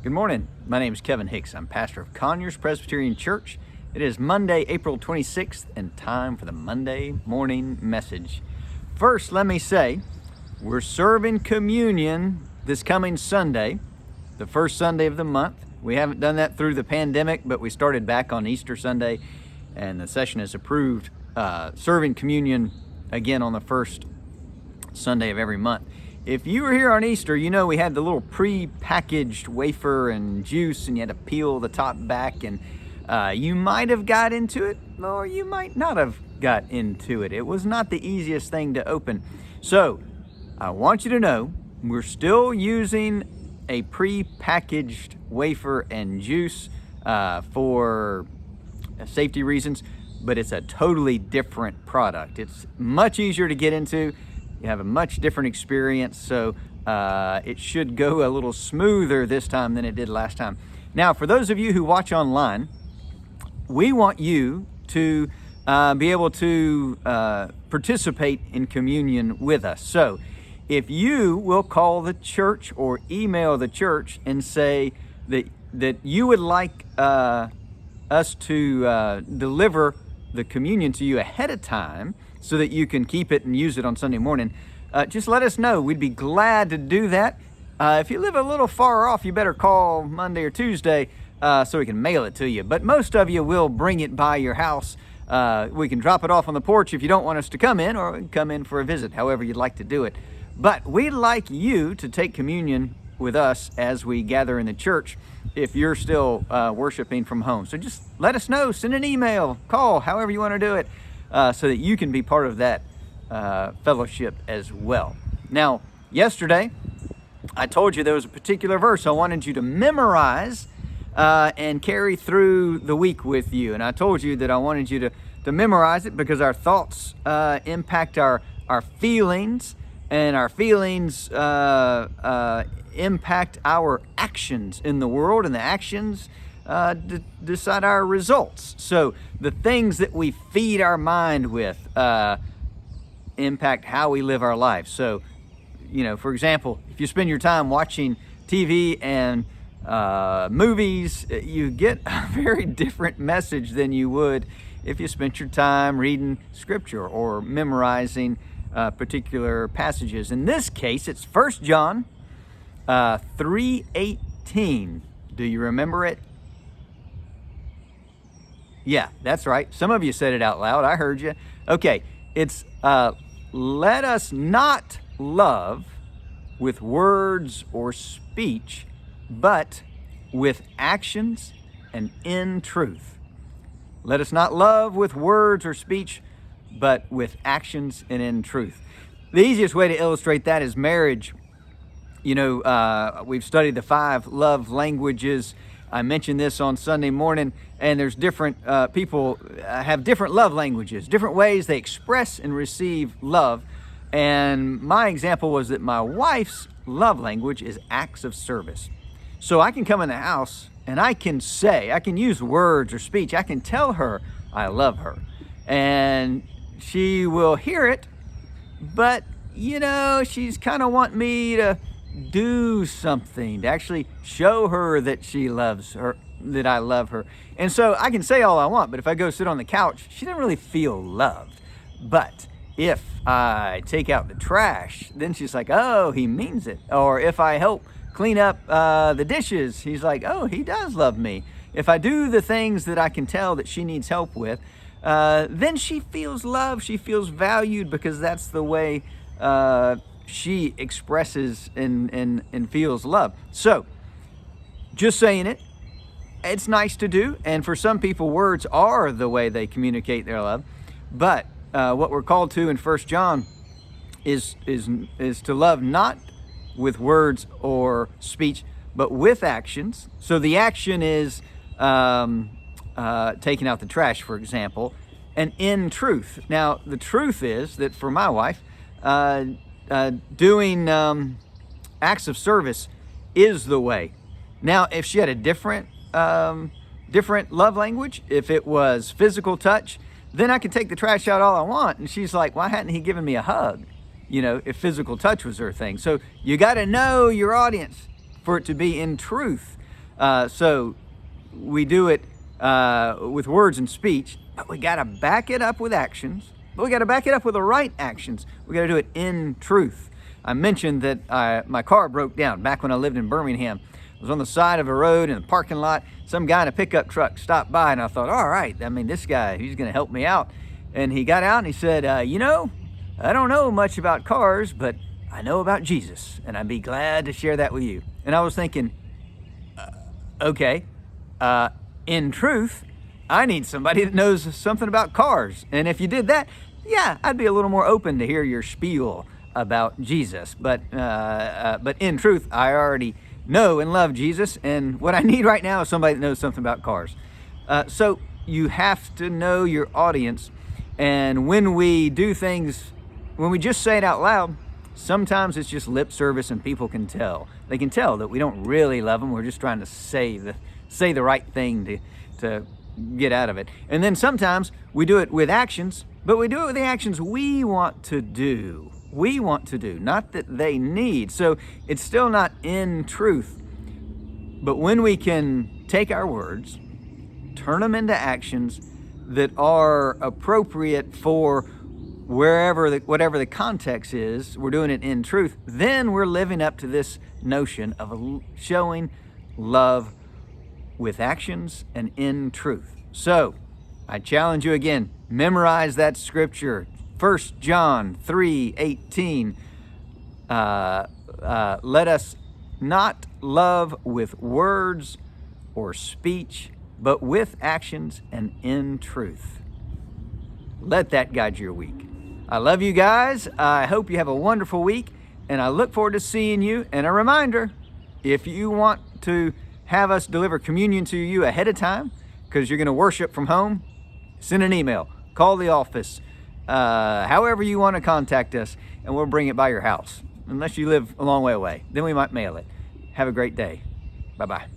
Good morning. My name is Kevin Hicks. I'm pastor of Conyers Presbyterian Church. It is Monday, April 26th, and time for the Monday morning message. First, let me say, we're serving communion this coming Sunday, the first Sunday of the month. We haven't done that through the pandemic, but we started back on Easter Sunday, and the session has approved serving communion again on the first Sunday of every month. If you were here on Easter, you know we had the little pre-packaged wafer and juice, and you had to peel the top back, and you might have got into it, or you might not have got into it. It was not the easiest thing to open. So I want you to know we're still using a pre-packaged wafer and juice for safety reasons, but it's a totally different product. It's much easier to get into. You have a much different experience, so it should go a little smoother this time than it did last time. Now, for those of you who watch online, we want you to be able to participate in communion with us. So if you will call the church or email the church and say that you would like us to deliver the communion to you ahead of time so that you can keep it and use it on Sunday morning, just let us know. We'd be glad to do that. If you live a little far off, you better call Monday or Tuesday so we can mail it to you. But most of you will bring it by your house. We can drop it off on the porch if you don't want us to come in, or come in for a visit, however you'd like to do it. But we'd like you to take communion with us as we gather in the church if you're still worshiping from home. So just let us know, send an email, call, however you want to do it, so that you can be part of that fellowship as well. Now, yesterday, I told you there was a particular verse I wanted you to memorize and carry through the week with you. And I told you that I wanted you to memorize it because our thoughts impact our feelings, and our feelings impact our actions in the world, and the actions decide our results. So the things that we feed our mind with impact how we live our lives. So, you know, for example, if you spend your time watching TV and movies, you get a very different message than you would if you spent your time reading scripture or memorizing particular passages. In this case, it's 1 John 3:18. Do you remember it? Yeah, that's right. Some of you said it out loud. I heard you. Okay, it's let us not love with words or speech, but with actions and in truth. Let us not love with words or speech, but with actions and in truth. The easiest way to illustrate that is marriage. You know, we've studied the 5 love languages. I mentioned this on Sunday morning, and there's different people have different love languages, different ways they express and receive love. And my example was that my wife's love language is acts of service. So I can come in the house and I can use words or speech. I can tell her I love her, and she will hear it, but you know, she's kind of want me to do something to actually show her that she loves her, that I love her. And so I can say all I want, but if I go sit on the couch, she doesn't really feel loved. But if I take out the trash, then she's like, oh, he means it. Or if I help clean up the dishes, he's like, oh, he does love me. If I do the things that I can tell that she needs help with, then she feels loved, she feels valued, because that's the way she expresses and feels love. So, just saying it, it's nice to do, and for some people, words are the way they communicate their love. But what we're called to in 1 John is to love not with words or speech, but with actions. So the action is taking out the trash, for example, and in truth. Now, the truth is that for my wife, doing acts of service is the way. Now, if she had a different love language, if it was physical touch, then I could take the trash out all I want. And she's like, why hadn't he given me a hug? You know, if physical touch was her thing. So you got to know your audience for it to be in truth. So we do it with words and speech, but we got to back it up with actions. But we got to back it up with the right actions. We got to do it in truth. I mentioned that my car broke down back when I lived in Birmingham. I was on the side of a road in a parking lot. Some guy in a pickup truck stopped by, and I thought, all right, I mean, this guy, he's going to help me out. And he got out and he said, you know, I don't know much about cars, but I know about Jesus, and I'd be glad to share that with you. And I was thinking, okay, in truth, I need somebody that knows something about cars. And if you did that, yeah, I'd be a little more open to hear your spiel about Jesus. But in truth, I already know and love Jesus, and what I need right now is somebody that knows something about cars. So you have to know your audience, and when we do things, when we just say it out loud, sometimes it's just lip service, and people can tell. They can tell that we don't really love them. We're just trying to say the right thing to get out of it. And then sometimes we do it with actions, but we do it with the actions we want to do. We want to do, not that they need. So it's still not in truth. But when we can take our words, turn them into actions that are appropriate for whatever the context is, we're doing it in truth, then we're living up to this notion of showing love with actions and in truth. So I challenge you again, memorize that scripture, 1 John 3:18. Let us not love with words or speech, but with actions and in truth. Let that guide your week. I love you guys. I hope you have a wonderful week, and I look forward to seeing you. And a reminder, if you want to have us deliver communion to you ahead of time, because you're going to worship from home, send an email, call the office, however you want to contact us, and we'll bring it by your house. Unless you live a long way away, then we might mail it. Have a great day. Bye-bye.